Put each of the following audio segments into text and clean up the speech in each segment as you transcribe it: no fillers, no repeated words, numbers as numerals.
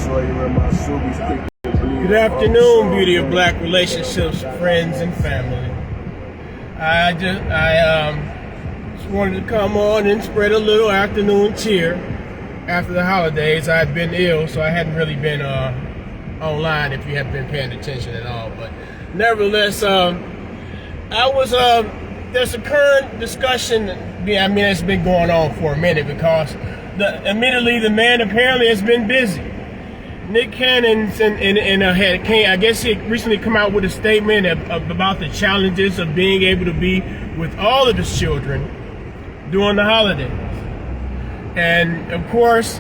Good afternoon, Beauty of Black relationships, friends, and family. I just wanted to come on and spread a little afternoon cheer. After the holidays, I've been ill, so I hadn't really been online if you haven't been paying attention at all. But nevertheless, there's a current discussion. I mean, it's been going on for a minute because admittedly, the man apparently has been busy. Nick Cannon I guess he recently come out with a statement about the challenges of being able to be with all of his children during the holidays. And of course,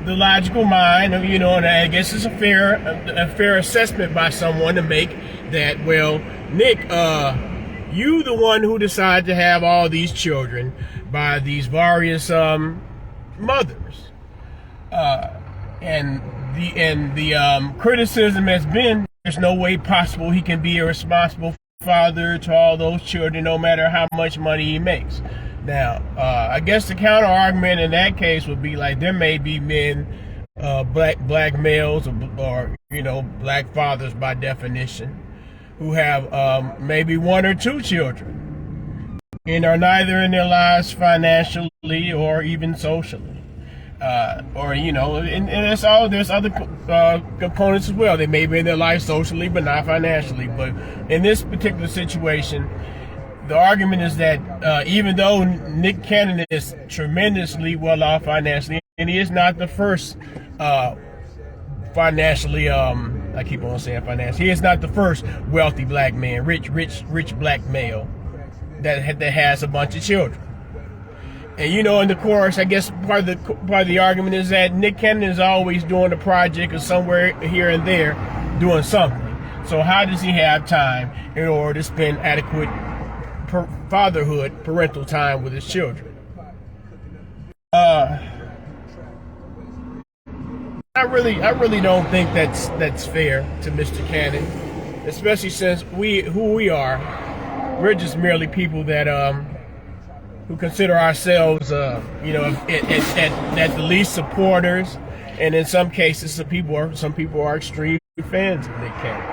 the logical mind, and I guess it's a fair assessment by someone to make that, well, Nick, you the one who decided to have all these children by these various mothers, and the criticism has been there's no way possible he can be a responsible father to all those children, no matter how much money he makes. Now, I guess the counter argument in that case would be like there may be men, black males, or black fathers by definition, who have maybe one or two children and are neither in their lives financially or even socially. And there's other components as well. They may be in their life socially, but not financially. But in this particular situation, the argument is that even though Nick Cannon is tremendously well off financially, and he is not the first financially, I keep on saying finance, he is not the first wealthy black man, rich black male that has a bunch of children. And and of course, I guess part of the argument is that Nick Cannon is always doing a project or somewhere here and there doing something. So how does he have time in order to spend adequate parental time with his children? I really don't think that's fair to Mr. Cannon, especially since we're just merely people that who consider ourselves, at the least supporters, and in some cases, some people are extreme fans of Nick Cannon.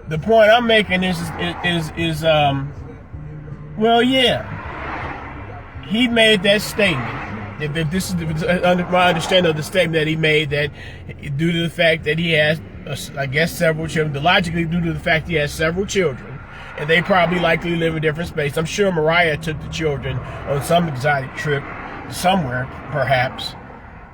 The point I'm making is he made that statement. If this is my understanding of the statement that he made, that due to the fact that he has, I guess, several children, logically due to the fact he has several children, and they probably likely live in different spaces. I'm sure Mariah took the children on some exotic trip somewhere, perhaps.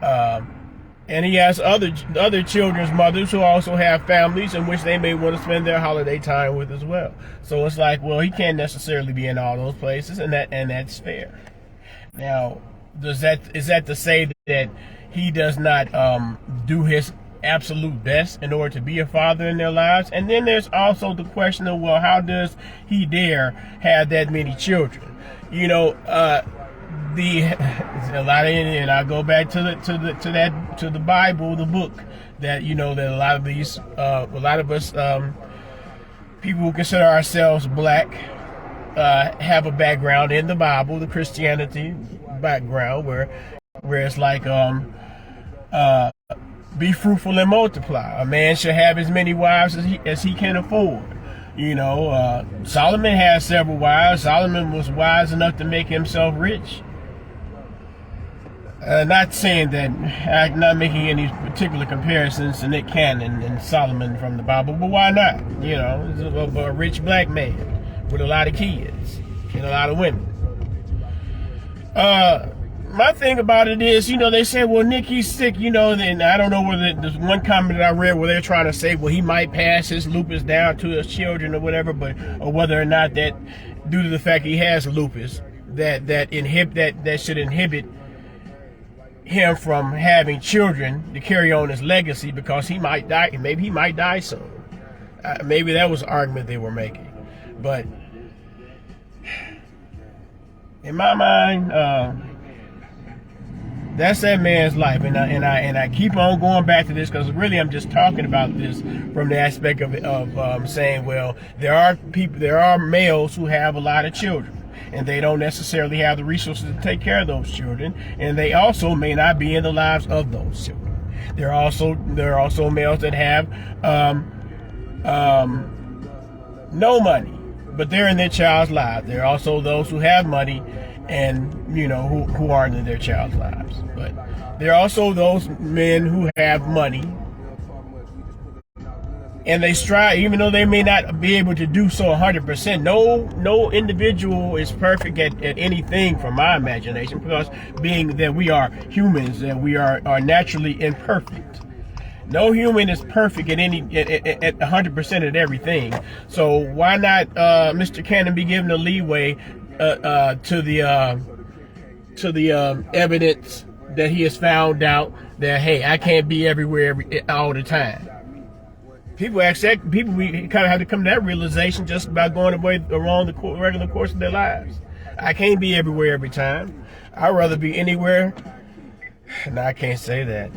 And he has other children's mothers who also have families in which they may want to spend their holiday time with as well. So it's like, well, he can't necessarily be in all those places, and that's fair. Now, is that to say that he does not do his absolute best in order to be a father in their lives? And then there's also the question of, well, how does he dare have that many children? And I go back to the Bible, the book, that that a lot of us people who consider ourselves black have a background in the Bible, the Christianity background, where it's like be fruitful and multiply. A man should have as many wives as he can afford. Solomon has several wives. Solomon was wise enough to make himself rich. Not saying that, I'm not making any particular comparisons to Nick Cannon and Solomon from the Bible, but why not? He's a rich black man with a lot of kids and a lot of women. My thing about it is, they say, well, Nick, he's sick, and I don't know whether there's one comment that I read where they're trying to say, well, he might pass his lupus down to his children or whatever, or whether or not that, due to the fact he has lupus, that should inhibit him from having children to carry on his legacy because he might die. Maybe he might die soon. Maybe that was the argument they were making. But in my mind, that's that man's life, and I keep on going back to this because really I'm just talking about this from the aspect of saying, well, there are males who have a lot of children, and they don't necessarily have the resources to take care of those children, and they also may not be in the lives of those children. There are also males that have no money, but they're in their child's lives. There are also those who have money and, who aren't in their child's lives. But there are also those men who have money and they strive, even though they may not be able to do so 100%. No individual is perfect at anything from my imagination, because being that we are humans, that we are naturally imperfect. No human is perfect at 100% at everything. So why not Mr. Cannon be given the leeway to the evidence that he has found out that, hey, I can't be everywhere all the time. People we kind of have to come to that realization just by going around the regular course of their lives. I can't be everywhere every time. I'd rather be anywhere. No, I can't say that.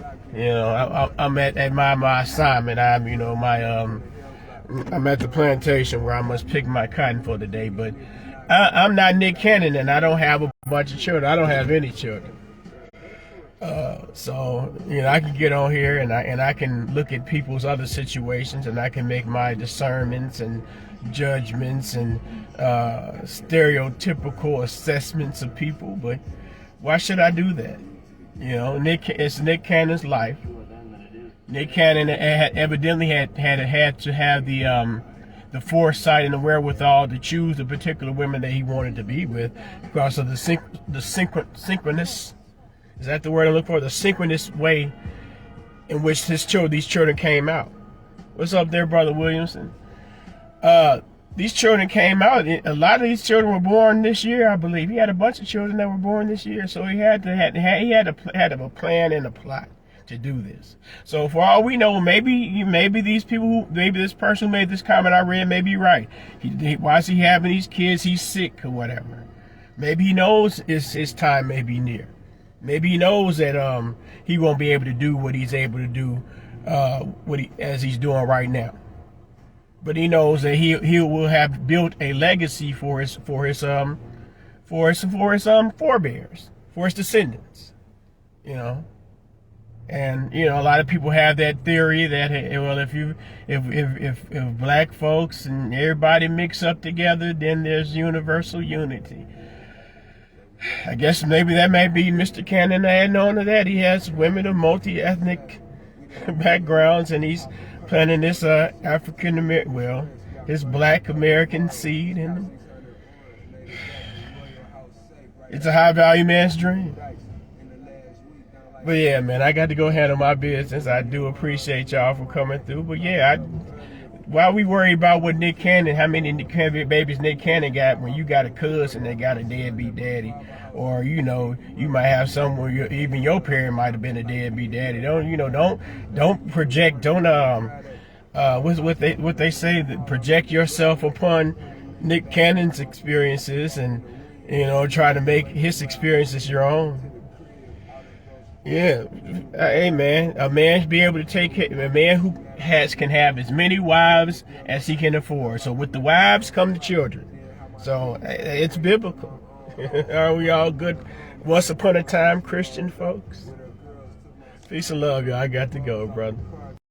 I'm at my assignment. I'm at the plantation where I must pick my cotton for the day. But I'm not Nick Cannon, and I don't have a bunch of children. I don't have any children. So I can get on here and I can look at people's other situations, and I can make my discernments and judgments and stereotypical assessments of people. But why should I do that? It's Nick Cannon's life. Nick Cannon evidently had to have the foresight and the wherewithal to choose the particular women that he wanted to be with, because of the synchronous. Is that the word I look for? The synchronous way in which these children came out. What's up there, Brother Williamson? These children came out. A lot of these children were born this year, I believe. He had a bunch of children that were born this year, so he had a plan and a plot to do this. So for all we know, maybe these people, maybe this person who made this comment I read may be right. Why is he having these kids? He's sick or whatever. Maybe he knows his time may be near. Maybe he knows that he won't be able to do what he's able to do as he's doing right now. But he knows that he will have built a legacy for his forebears, for his descendants. And a lot of people have that theory that, well, if black folks and everybody mix up together, then there's universal unity. I guess maybe that may be Mr. Cannon adding on to that. He has women of multi-ethnic backgrounds, and he's planting this his black American seed in him. It's a high value man's dream. But yeah, man, I got to go handle my business. I do appreciate y'all for coming through. But yeah, why we worry about what Nick Cannon, how many babies Nick Cannon got, when you got a cousin that got a deadbeat daddy, or you might have someone, even your parent might have been a deadbeat daddy. Don't project, what they say, that project yourself upon Nick Cannon's experiences and try to make his experiences your own. Yeah, hey man, a man should be able to take care. A man who can have as many wives as he can afford. So with the wives come the children. So it's biblical. Are we all good? Once upon a time Christian folks. Peace and love, y'all. I got to go, brother.